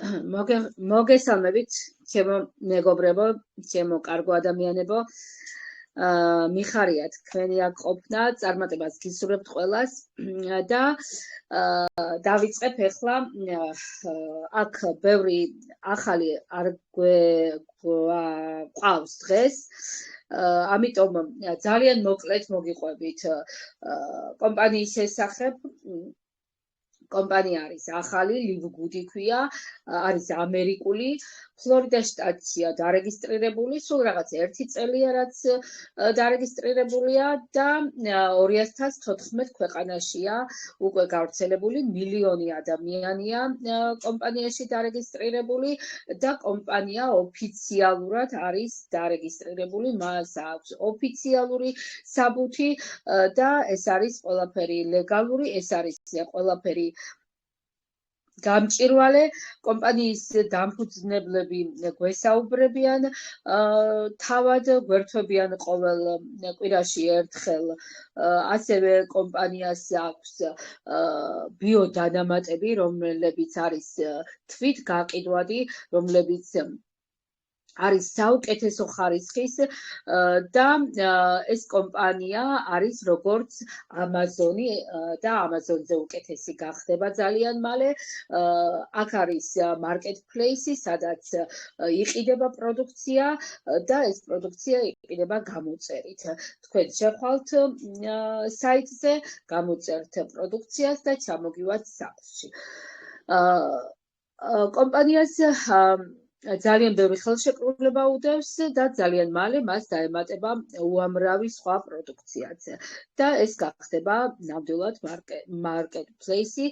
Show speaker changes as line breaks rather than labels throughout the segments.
მოგესალმებით, ჩემო მეგობრებო, ჩემო კარგო ადამიანებო. მიხარია თქვენი აქ ყოფნა, წარმატებას გისურვებთ ყველას და დავიწყებ ახლა აქ ბევრი ახალი არ გვყავს დღეს. ამიტომ ძალიან მოკლედ მოგიყვებით კომპანიის შესახებ. კომპანია არის ახალი, Livegood ქვია, არის ამერიკული, ფლორიდა შტატშია დარეგისტრირებული, სულ რაღაც 1 წელია რაც დარეგისტრირებულია და 2014 ქვეყანაშია უკვე გავრცელებული, მილიონი ადამიანია კომპანიაში დარეგისტრირებული და კომპანია ოფიციალურად არის დარეგისტრირებული, მას აქვს ოფიციალური საბუთი და ეს არის ყველაფერი ლეგალური, ეს არის ყველაფერი გამჭირვალე. კომპანიის დამფუძნებლები გვესაუბრებიან, თავად გვერდთვებიან ყოველ კვირაში ერთხელ. ასევე კომპანიას აქვს ბიოდანამატები, რომლებიც არის თვით გაყიდვადი, რომლებიც არის საუკეთესო ხარისხის და ეს კომპანია არის როგორც Amazon-ი და Amazon-ზე უკეთესი გახდება ძალიან მალე. აქ არის marketplace-ი, სადაც იყიდება პროდუქცია და ეს პროდუქცია იყიდება გამოწერით. თქვენ შეხვალთ საიტზე, გამოწერთ პროდუქციას და ჩამოგივათ სახლში. კომპანიას ძალიან ბევრი ხელშეკრულება უდევს და ძალიან მალე მას დაემატება უამრავი სხვა პროდუქციაც და ეს გახდება ნამდვილად marketplace-ი,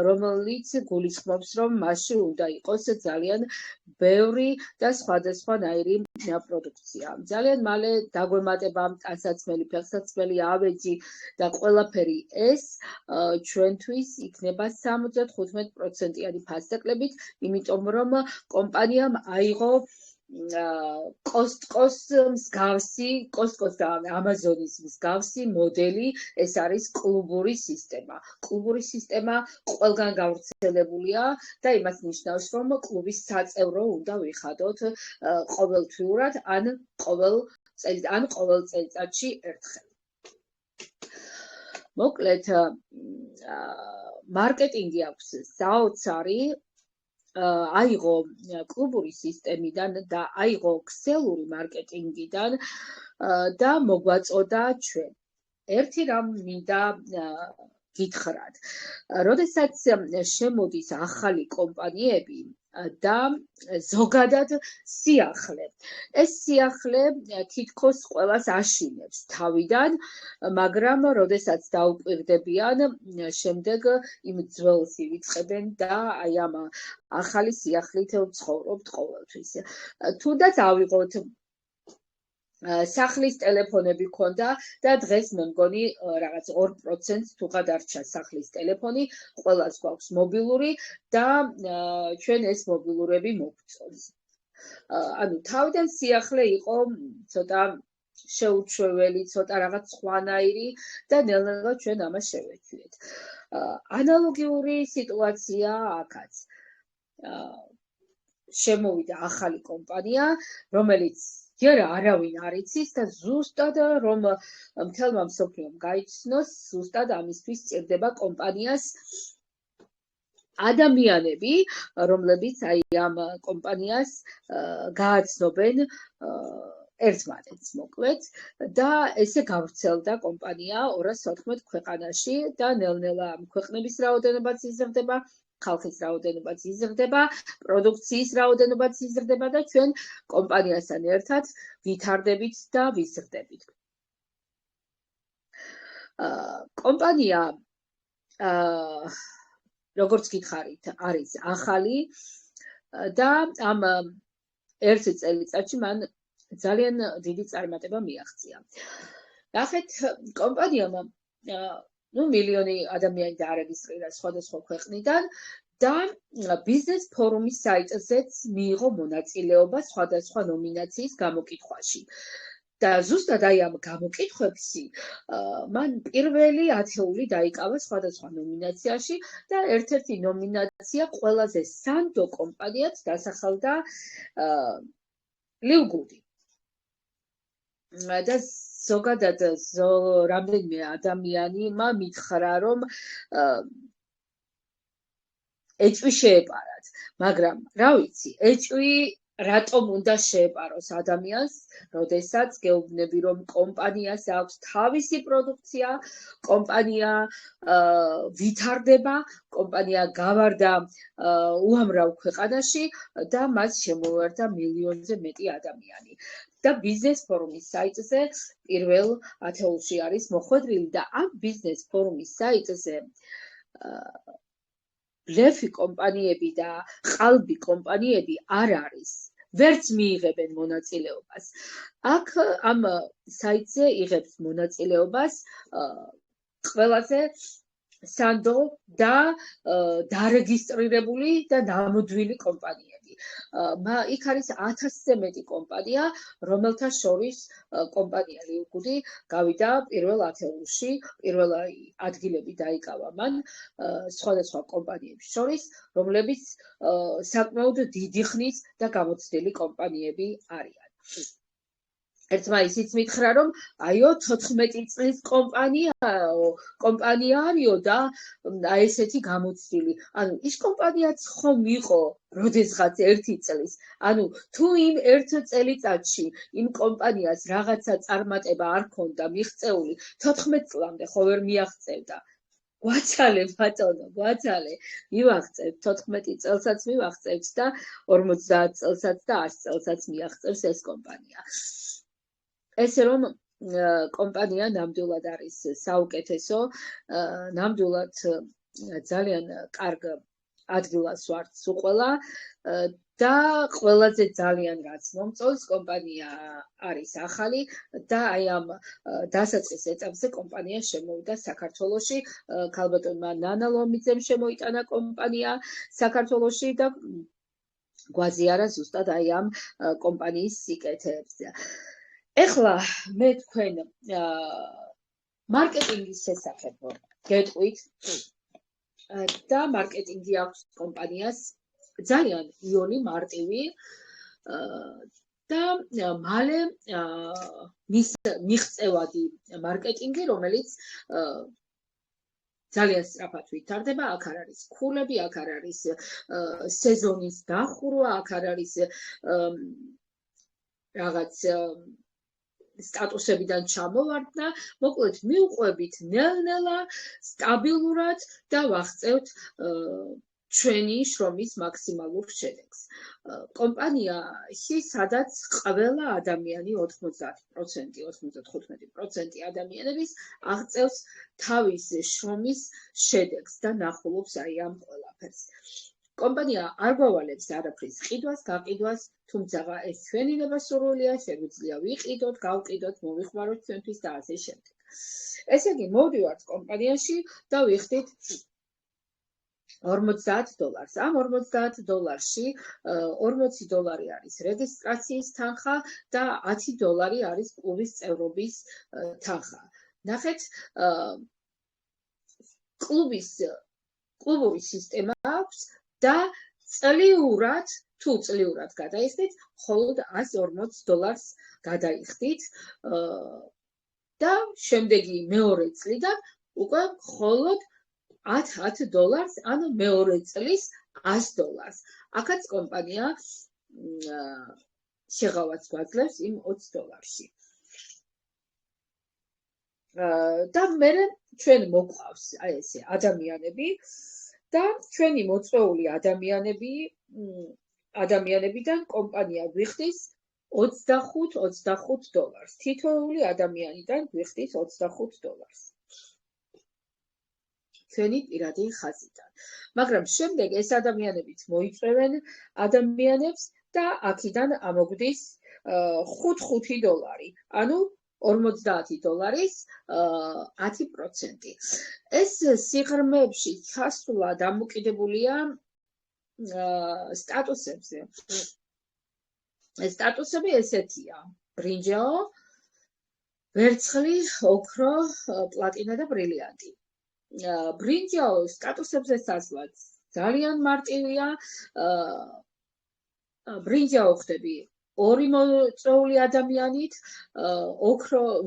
რომელიც გულისხმობს, რომ მასში უნდა იყოს ძალიან ბევრი და სხვადასხვანაირი პროდუქცია. ძალიან მალე დაგვემატება ტანსაცმელი, ფეხსაცმელი, ავეჯი და ყველაფერი ეს ჩვენთვის იქნება 75%-იანი ფასდაკლებით, იმიტომ რომ კომპანიამ აიღო Costco-ს მსგავსი, Costco-ს და Amazon-ის მსგავსი მოდელი, ეს არის კლუბური სისტემა. კლუბური სისტემა ყველგან გავრცელებულია და იმას ნიშნავს, რომ კლუბის საწევრო უნდა ვიხადოთ ყოველთვიურად ან ყოველ წელიწადში ერთხელ. მოკლედ, მარკეტინგი აქვს საოცარი, აიღო კლუბური სისტემიდან და აიღო ქსელური მარკეტინგიდან და მოგვაწოდა ჩვენ. ერთი რამ მინდა გითხრათ. როდესაც შემოდის ახალი კომპანიები და ზოგადად სიახლე. ეს სიახლე თითქოს ყველას აშინებს თავიდან, მაგრამ როდესაც დაუკვირდებიან, შემდეგ იმ ძველს ივიწყებენ და აი ამ ახალი სიახლით ვცხოვრობთ ყოველთვის. თუნდაც ავიღოთ სახლის ტელეფონები ქონდა და დღეს მე მგონი რაღაც 2% თუ გადარჩა სახლის ტელეფონი, ყველას გვაქვს მობილური და ჩვენ ეს მობილურები მოვწონს. ანუ თავიდან სიახლე იყო ცოტა შეუჩვეველი, ცოტა რაღაც სხვანაირი და ნელ-ნელა ჩვენ ამას შევეცვლით. ანალოგიური სიტუაცია აქაც. შემოვიდა ახალი კომპანია, რომელიც ჯერ არავინ არ იცის და ზუსტად რომ მთელმა მსოფლიომ გაიცნოს, ზუსტად ამისთვის სჭირდება კომპანიას ადამიანები, რომლებიც აი ამ კომპანიას გააცნობენ ერთმანეთს მოკლედ და ესე გავრცელდა კომპანია 214 ქვეყანაში და ნელ-ნელა ამ ქვეყნების რაოდენობაც იზრდება, ხალხის რაოდენობაც იზრდება, პროდუქციის რაოდენობაც იზრდება და ჩვენ კომპანიასთან ერთად ვითარდებით და ვიზრდებით. კომპანია როგორც გითხარით, არის ახალი და ამ 1 წელიწადში მან ძალიან დიდი წარმატება მიაღწია. ნახეთ, კომპანიამ მილიონი ადამიანი დაარეგისტრირა სხვადასხვა ქვეყნიდან და ბიზნეს ფორუმის საიტზეც მიიღო მონაწილეობა სხვადასხვა ნომინაციის გამოკითხვაში. და ზუსტად აი ამ გამოკითხვებში მან პირველი ათეული დაიკავა სხვადასხვა ნომინაციაში და ერთ-ერთი ნომინაცია ყველაზე სანდო კომპანიაც დასახელდა ლივ გუდი. და ზოგადად რამდენიმე ადამიანმა მითხრა, რომ ეჭვი შეეპარათ, მაგრამ რა ვიცი, ეჭვი რატომ უნდა შეეპაროს ადამიანს, როდესაც გეუბნები, რომ კომპანიას აქვს თავისი პროდუქცია, კომპანია ვითარდება, კომპანია გავარდა უამრავ ქვეყანაში და მას შემოუერთდა მილიონზე მეტი ადამიანი. და ბიზნეს ფორუმის საიტზე პირველ ათეულში არის მოხვედრილი და ამ ბიზნეს ფორუმის საიტზე ბლეფი კომპანიები და ყალბი კომპანიები არ არის. ვერც მიიღებენ მონაწილეობას. აქ ამ საიტზე იღებს მონაწილეობას ყველაზე სანდო და დარეგისტრირებული და ნამდვილი კომპანიები. იქ არის 1000-ზე მეტი კომპანია, რომელთა შორის კომპანია ლივ გუდი გავიდა პირველ ათეულში, პირველი ადგილები დაიკავა მან სხვადასხვა კომპანიების შორის, რომლებიც საკმაოდ დიდი ხნის და გამოცდილი კომპანიები არიან. ერთმა ისიც მითხრა, რომ აიო 14 წლის კომპანია არისო და აი ესეთი გამოცდილი. ანუ ის კომპანიაც ხომ იყო როდესღაც 1 წლის. ანუ თუ იმ 1 წელიწადში იმ კომპანიას რაღაცა წარმატება არ ქონდა მიღწეული, 14 წლამდე ხო ვერ მიაღწევდა. გვაცალე ბატონო, გვაცალე. მივაღწევთ 14 წელსაც მივაღწევთ და 50 წელსაც და 100 წელსაც მიაღწევს ეს კომპანია. ესე რომ კომპანია ნამდვილად არის საუკეთესო, ნამდვილად ძალიან კარგ ადგილას ვართ უყველა და ყველაზე ძალიან რაც მომწონს კომპანია არის ახალი და აი ამ დასაწყის ეტაპზე კომპანია შემოვიდა საქართველოში, ქალბატონმა ნანა ლომიძემ შემოიტანა კომპანია საქართველოში და გვაზიარა ზუსტად აი ამ კომპანიის სიკეთეებზე. ეხლა მე თქვენ მარკეტინგის შესახებ გეტყვით და მარკეტინგი აქვს კომპანიას ძალიან იონი მარტივი და მალე მიღწევადი მარკეტინგი, რომელიც ძალიან სწრაფად ვითარდება, აქ არ არის ქულები, აქ არ არის სეზონის დახურვა, აქ არ არის რაღაც სტატუსებიდან ჩამოვარდნა, მოკლედ მივყვებით ნელ-ნელა, სტაბილურად და ვაღწევთ ჩვენი შრომის მაქსიმალურ შედეგს. კომპანიაში, სადაც ყველა ადამიანი 90%, 95% ადამიანების აღწევს თავის შრომის შედეგს და ნახულობს აი ამ ყველაფერს. კომპანია არ გვავალებს არაფრის ყიდვას, გაყიდვას, თუმცა ეს ჩვენი ნება-სურვილია, შეგვიძლია ვიყიდოთ, გავყიდოთ, მოვიხმაროთ ჩვენთვის და ასე შემდეგ. ესე იგი, მოვდივართ კომპანიაში და ვიხდით $40. ამ $40-ში $40 არის რეგისტრაციის თანხა და $10 არის კლუბის წევრობის თანხა. ნახეთ, კლუბური სისტემა აქვს და წლიურად, თუ წლიურად გადაიხდით, მხოლოდ $140 გადაიხდით და შემდეგი მეორე წლიდან უკვე მხოლოდ $10, ანუ მეორე წლის $100. აქაც კომპანია შეღავაც გვაძლევს იმ $20-ში. და მე ჩვენ მოყავს აი ესე ადამიანები და ჩვენი მოწვეული ადამიანებიდან კომპანია გვიხდის $25. თითოეული ადამიანიდან გვიხდის $25. ჩვენი პირადი ხაზიდან. მაგრამ შემდეგ ეს ადამიანებიც მოიწვევენ ადამიანებს და აქედან ამოგვდის $5. ანუ $50-ის 10%. ეს სიღრმეებში ჩასვლა დამოკიდებულია სტატუსებზე. სტატუსები ესეთია: ბრინჯაო, ვერცხლი, ოქრო, პლატინა და ბრილიანტი. ბრინჯაოს სტატუსებზე სასვლაც ძალიან მარტივია. ბრინჯაო ხდები ორი მოწვეული ადამიანით,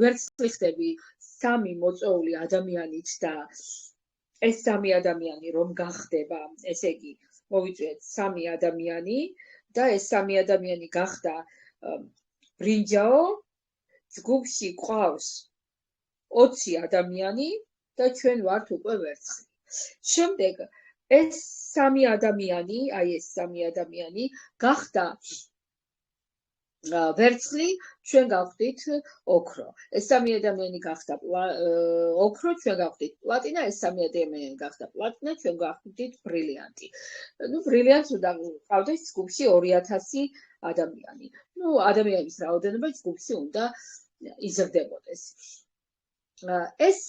ვერცხლი ხდები სამი მოწვეული ადამიანით და ეს სამი ადამიანი რომ გახდება, ესე იგი, მოვიწვიეთ სამი ადამიანი და ეს სამი ადამიანი გახდა ბრინჯაო, ჯგუფში ყავს 20 ადამიანი და ჩვენ ვართ უკვე ვერცხლი. შემდეგ ეს სამი ადამიანი გახდა ვერცხლი, ჩვენ გავხდით ოქრო. ეს სამი ადამიანი გახდა ოქრო, ჩვენ გავხდით პლატინა, ეს სამი ადამიანი გახდა პლატინა, ჩვენ გავხდით ბრილიანტი. ბრილიანტს უნდა ყავდეს ჯგუფში 2000 ადამიანი. ადამიანის რაოდენობა ჯგუფში უნდა იზრდებოდეს. ეს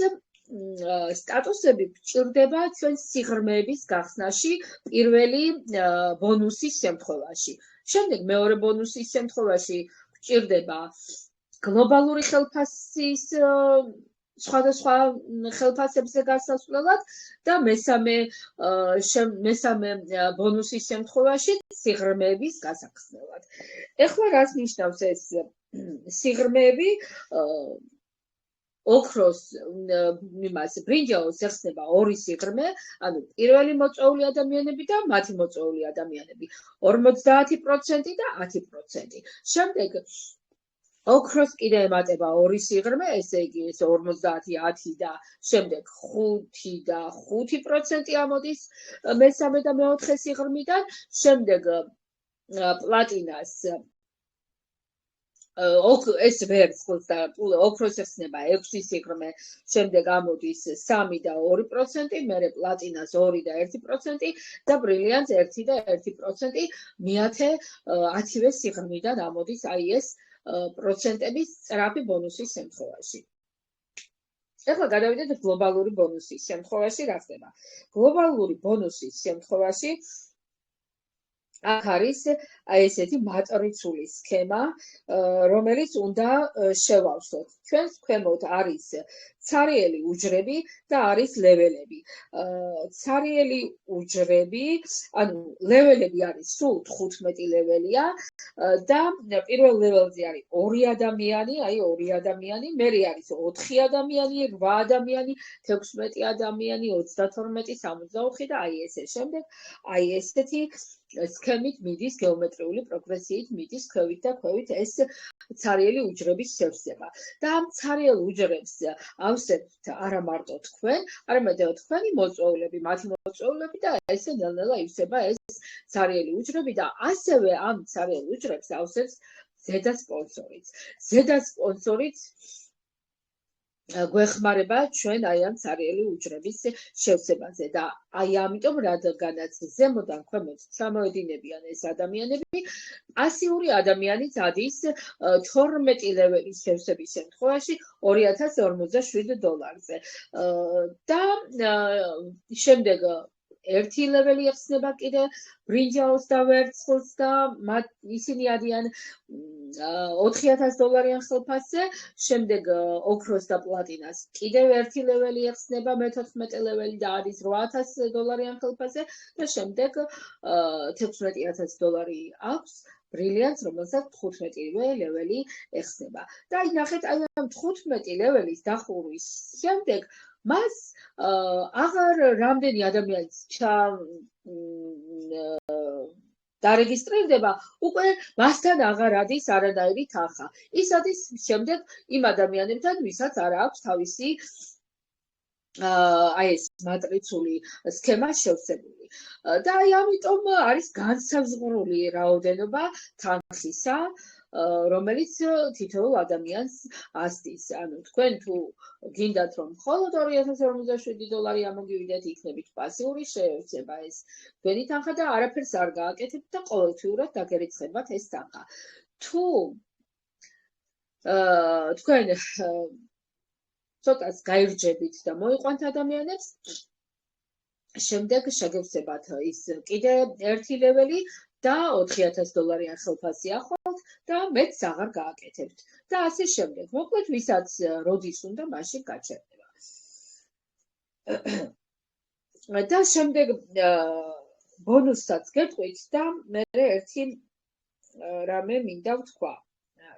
სტატუსები გჭირდება ჩვენ სიღრმეების გახსნაში პირველი ბონუსის შემთხვევაში. შემდეგ მეორე ბონუსის შემთხვევაში გჭირდება გლობალური ხელფასის სხვადასხვა ხელფასებზე გასასვლელად და მესამე ბონუსის შემთხვევაში სიღრმეების გასახსნელად. ეხლა რას ნიშნავს ეს სიღრმეები? ოქროს ბრინჯაოს ეხსნება ორი სიღრმე, ანუ პირველი მოწვეული ადამიანები და მათი მოწვეული ადამიანები 50% და 10%. შემდეგ ოქროს კიდე ემატება ორი სიღრმე, ესე იგი ეს 50, 10 და შემდეგ 5 და 5% ამოდის მესამე და მეოთხე სიღრმიდან, შემდეგ პლატინას ეს ვერცხლს და ოქროს ეხსნება 6 სიღრმე, შემდეგ ამოდის 3 და 2%, მერე პლატინას 2 და 1% და ბრილიანტს 1 და 1%, მეათე 10-ვე სიღრმიდან ამოდის ეს პროცენტების სწრაფი ბონუსის შემთხვევაში. ეხლა გადავიდეთ გლობალური ბონუსის შემთხვევაში რა ხდება. გლობალური ბონუსის შემთხვევაში აქ არის ესეთი მატრიცული სქემა, რომელიც უნდა შევავსოთ. ჩვენს ქვემოთ არის ცარიელი უჯრები და არის ლეველები. ცარიელი უჯრები, ანუ ლეველები არის სულ 15 ლეველია და პირველ ლეველზე არის 2 ადამიანი, ორი ადამიანი, მერე არის 4 ადამიანი, 8 ადამიანი, 16 ადამიანი, 32, 64 და ესე შემდეგ, ესეთი სქემით მიდის, გეომეტრიული პროგრესიით მიდის ქვევით და ქვევით ეს ცარიელი უჯრების შევსება. და ამ ცარიელ უჯრებს ავსებთ არა მარტო თქვენ, არამედ თქვენი მოწვეულები, მათი მოწვეულები და ესე ნელ-ნელა ივსება ეს ცარიელი უჯრები და ასევე ამ ცარიელ უჯრებს ავსებს ზედა სპონსორიც. ზედა სპონსორიც გვეხმარება ჩვენ ამ ცარიელი უჯრების შევსებაზე და ამიტომ რადგანაც ზემოდან ქვემოთ ჩამოედინებიან ეს ადამიანები, პასიური ადამიანიც ადის 12 ლეველის შევსების შემთხვევაში $2057-ზე. და შემდეგ ერთი ლეველი ეხსნება კიდე ბრინჯაოს და ვერცხლს და ისინი არიან $4000 ხელფასზე, შემდეგ ოქროს და პლატინას კიდევ ერთი ლეველი ეხსნება მე-14 ლეველი და არის $8000 ხელფასზე და შემდეგ $16000 აქვს ბრილიანტს, რომელსაც 15-ვე ლეველი ეხსნება. და ნახეთ, ამ 15 ლეველის დახურვის შემდეგ მას აღარ რამდენი ადამიანი დარეგისტრირდება, უკვე მასთან აღარ ადის არანაირი თანხა. ის ადის შემდეგ იმ ადამიანებთან, ვისაც არ აქვს თავისი ეს მატრიცული სქემა შევსებული. და ამიტომ არის განსაზღვრული რაოდენობა თანხისა, რომელიც თითოეულ ადამიანს ასდის. ანუ თქვენ თუ გინდათ რომ მხოლოდ $2057 ამოგივიდეთ, იქნებით პასიური შევსება ეს თქვენი თანხა და არაფერს არ გააკეთებთ და ყოველთვიურად დაგერიცხებათ ეს თანხა. თუ თქვენ ცოტას გაირჯებით და მოიყვანთ ადამიანებს, შემდეგ შეგევსებათ ის კიდე ერთი ლეველი და $4000 ხელფასი ახვალთ და მეც აღარ გააკეთებთ და ასე შემდეგ. მოკლედ, ვისაც როდის უნდა, მაშინ გაჩერდება. და შემდეგ ბონუსსაც გეტყვით და მე ერთი რამე მინდა ვთქვა.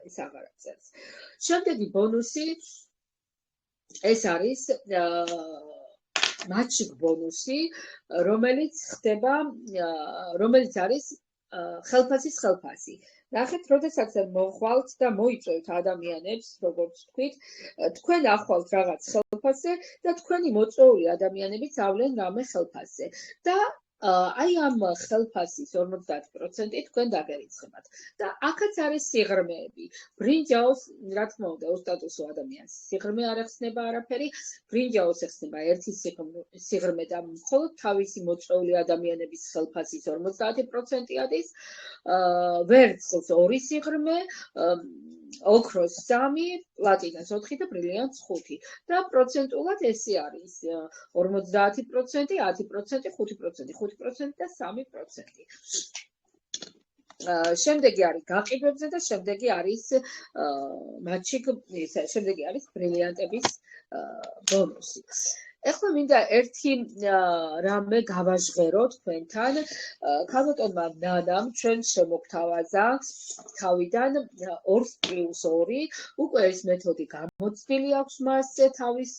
ეს აღარ აღწერს. შემდეგი ბონუსი ეს არის მაჩიკ ბონუსი, რომელიც არის ხელფასის ხელფასი. ნახეთ, როდესაც მოხვალთ და მოიწვევთ ადამიანებს, როგორც ვთქვით, თქვენ ახვალთ რაღაც ხელფასზე და თქვენი მოწვეული ადამიანებიც ავლენ რამე ხელფასზე და აი ამ ხელფასის 50% თქვენ დაგერიცხებათ. და აქაც არის სიღრმეები. ბრინჯაოს, რა თქმა უნდა, ოსტატუსო ადამიანს სიღრმე არ ეხსნება არაფერი, ბრინჯაოს ეხსნება ერთი სიღრმე და მხოლოდ თავისი მოწვეული ადამიანების ხელფასის 50% ადის, ვერცხლს 2 სიღრმე, ოქროს 3, პლატინას 4 და ბრილიანტს 5. და პროცენტულად ესე არის 50%, 10%, 5%, 5% და 3%. შემდეგი არის გაყიდვებზე და შემდეგი არის შემდეგი არის ბრილიანტების ბონუსი. ეხლა მინდა ერთი რამე გავაჟღერო თქვენთან. ქალბატონმა ნანამ ჩვენ შემოგთავაზა თავიდან 2+2. უკვე ეს მეთოდი გამოცდილი აქვს მას თავის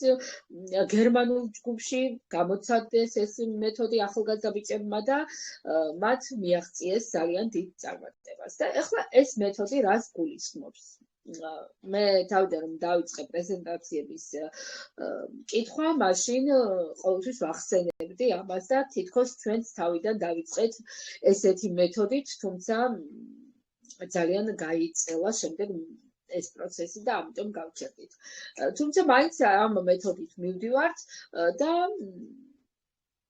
გერმანულ ჯგუფში, გამოცადეს ეს მეთოდი ახალგაზრდა ბიჭებმა და მათ მიაღწიეს ძალიან დიდ წარმატებას. და ეხლა ეს მეთოდი რას გულისხმობს? მე თავიდან რომ დავიწყე პრეზენტაციების კითხვა, მაშინ ყოველთვის ვახსენებდი ამას და თითქოს ჩვენც თავიდან დავიწყეთ ესეთი მეთოდით, თუმცა ძალიან გაიწელა შემდეგ ეს პროცესი და ამიტომ გავჩერდით. თუმცა მაინც ამ მეთოდით მივდივართ და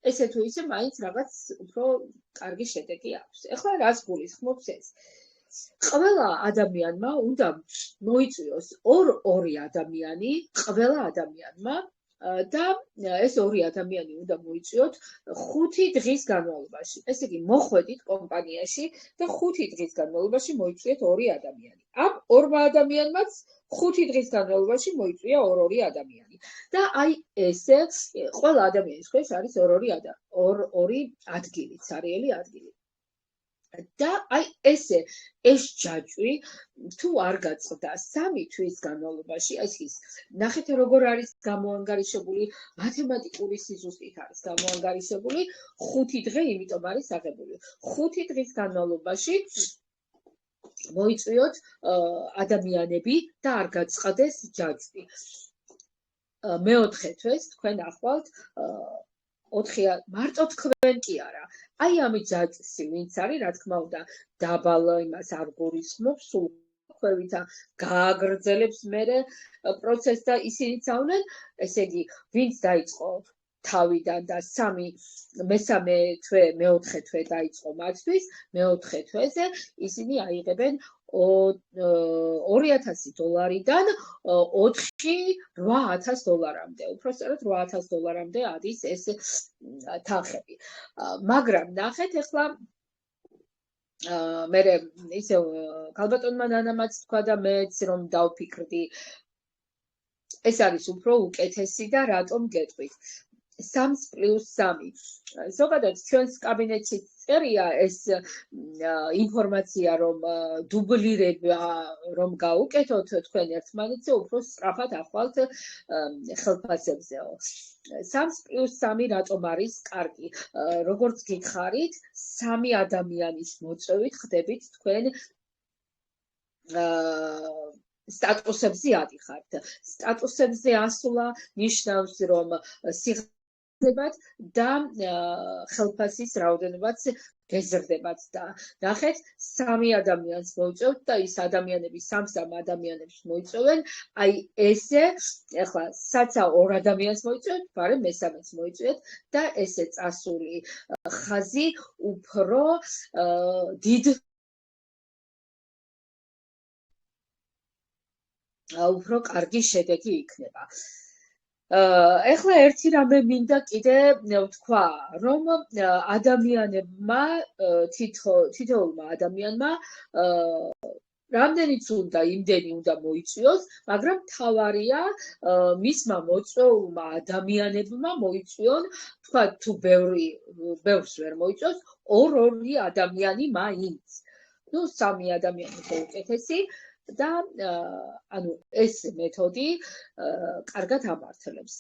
ესე თუ ისე მაინც რაღაც უფრო კარგი შედეგი აქვს. ეხლა რას გულისხმობს ეს? ყველა ადამიანმა უნდა მოიწვიოს 2 ადამიანი, ყველა ადამიანმა და ეს 2 ადამიანი უნდა მოიწვიოთ 5 დღის განმავლობაში. ესე იგი, მოხვედით კომპანიაში და 5 დღის განმავლობაში მოიწვიეთ 2 ადამიანი. ამ 2 ადამიანმაც 5 დღის განმავლობაში მოიწვია 2 ადამიანი. და აი ესე ყველა ადამიანის ქვეშ არის 2 ადგილი, ცარიელი ადგილი. და აი ესე ეს ჯაჭვი თუ არ გაწყდა 3 თვის განმავლობაში, ის ნახეთ როგორ არის გამოანგარიშებული, მათემატიკური სიზუსტით არის გამოანგარიშებული, 5 დღე იმიტომ არის აღებული. 5 დღის განმავლობაში მოიწვიოთ ადამიანები და არ გაწყდეს ჯაჭვი. მეოთხე თვეს თქვენ ახვალთ 4 მარტო თქვენ კი არა. აი ამ ჯაჭვში ვინც არის, რა თქმა უნდა, დაბალ იმას არ გულისხმობს, სულ ქვევითა გააგრძელებს მერე პროცესს და ისინი წავდნენ, ესე იგი, ვინც დაიწყო თავიდან და მესამე თვე, მეოთხე თვე დაიწყო მათთვის, მეოთხე თვეზე ისინი აიღებენ $2000-დან $8,000-მდე. უпроსტად $8,000-მდე არის ეს თანხები. მაგრამ ნახეთ ახლა მე ისე ქალბატონმა ნანამაც თქვა და მეც რომ დავფიქრდი, ეს არის უფრო უკეთესი და რატომ გეტყვით? 3+3. ზოგადად ჩვენს კაბინეტში წერია ეს ინფორმაცია, რომ დუბლირება რომ გაუკეთოთ თქვენ ერთმანეთზე, უფრო სწრაფად ახვალთ ხელფასებზეო. 3+3 რატომ არის კარგი? როგორც გითხარით, 3 ადამიანის მოწვევით ხდებით თქვენ სტატუსებზე ადიხართ. სტატუსებზე ასვლა ნიშნავს, რომ სიღრმეებად და ხელფასის რაოდენობაც გეზრდებათ და ნახეთ, 3 ადამიანს მოიწევთ და ის ადამიანები 3 ადამიანებს მოიწევენ. აი ესე, ახლა საცა 2 ადამიანს მოიწევთ, მაგრამ მესამეც მოიწევთ და ესე წასული ხაზი უფრო დიდ უფრო კარგი შედეგი იქნება. ეხლა ერთი რამე მინდა კიდე ვთქვა, რომ ადამიანებმა თითოეულმა ადამიანმა რამდენიც უნდა იმდენი უნდა მოიწვიოს, მაგრამ მთავარია მისმა მოწვეულმა ადამიანებმა მოიწვიონ, თქვა თუ ბევრს ვერ მოიწვიოს, ორ-ორი ადამიანი მაინც. ნუ სამი ადამიანი ხო უკეთესი და ანუ ეს მეთოდი კარგად ამართლებს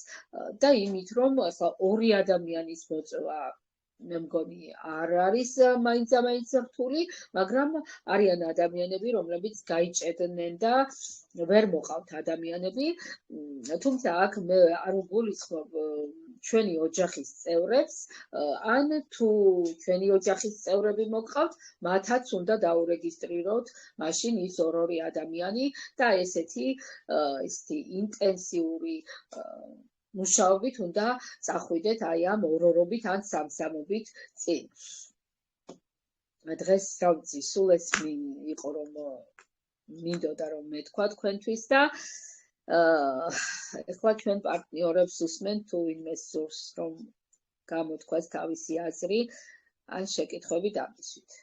და იმით რომ ახლა ორი ადამიანის მოწვა მე მგონი არ არის მაინც რთული, მაგრამ არიან ადამიანები, რომლებიც გაიჭედნენ და ვერ მოყავთ ადამიანები, თუმცა აქ მე არ უგულისხმობ ჩვენი ოჯახის წევრებს, ან თუ ჩვენი ოჯახის წევრები მოგყავთ, მათაც უნდა დაურეგისტრიროთ მაშინ ის ორ-ორი ადამიანი და ესეთი ინტენსიური მუშაობით უნდა წახვიდეთ აი ამ ორ-ორობით ან სამ-სამობით წინ. დღეს რა ვიცი, სულ ეს იყო რომ მინდოდა რომ მეთქვა თქვენთვის და ეხლა ჩვენ პარტნიორებს უსმენთ თუ ვინმე სურს რომ გამოთქვას თავისი აზრი ან შეკითხვები დამისვით.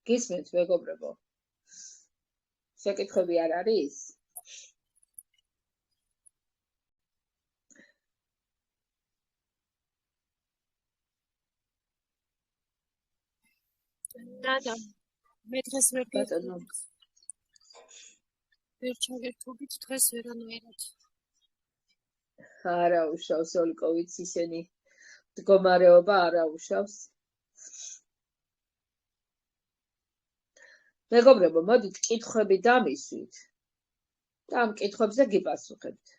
გისმენთ მეგობრებო? შეკითხვები არ არის?
და მე დღეს ვერ ჩაგერთობით დღეს ვერანაირად.
არა უშავს ოლკოვიც ისენი მდგომარეობა არა უშავს. მეგობრებო, მოდით კითხვები დამისვით და ამ კითხვებზე გიპასუხებთ.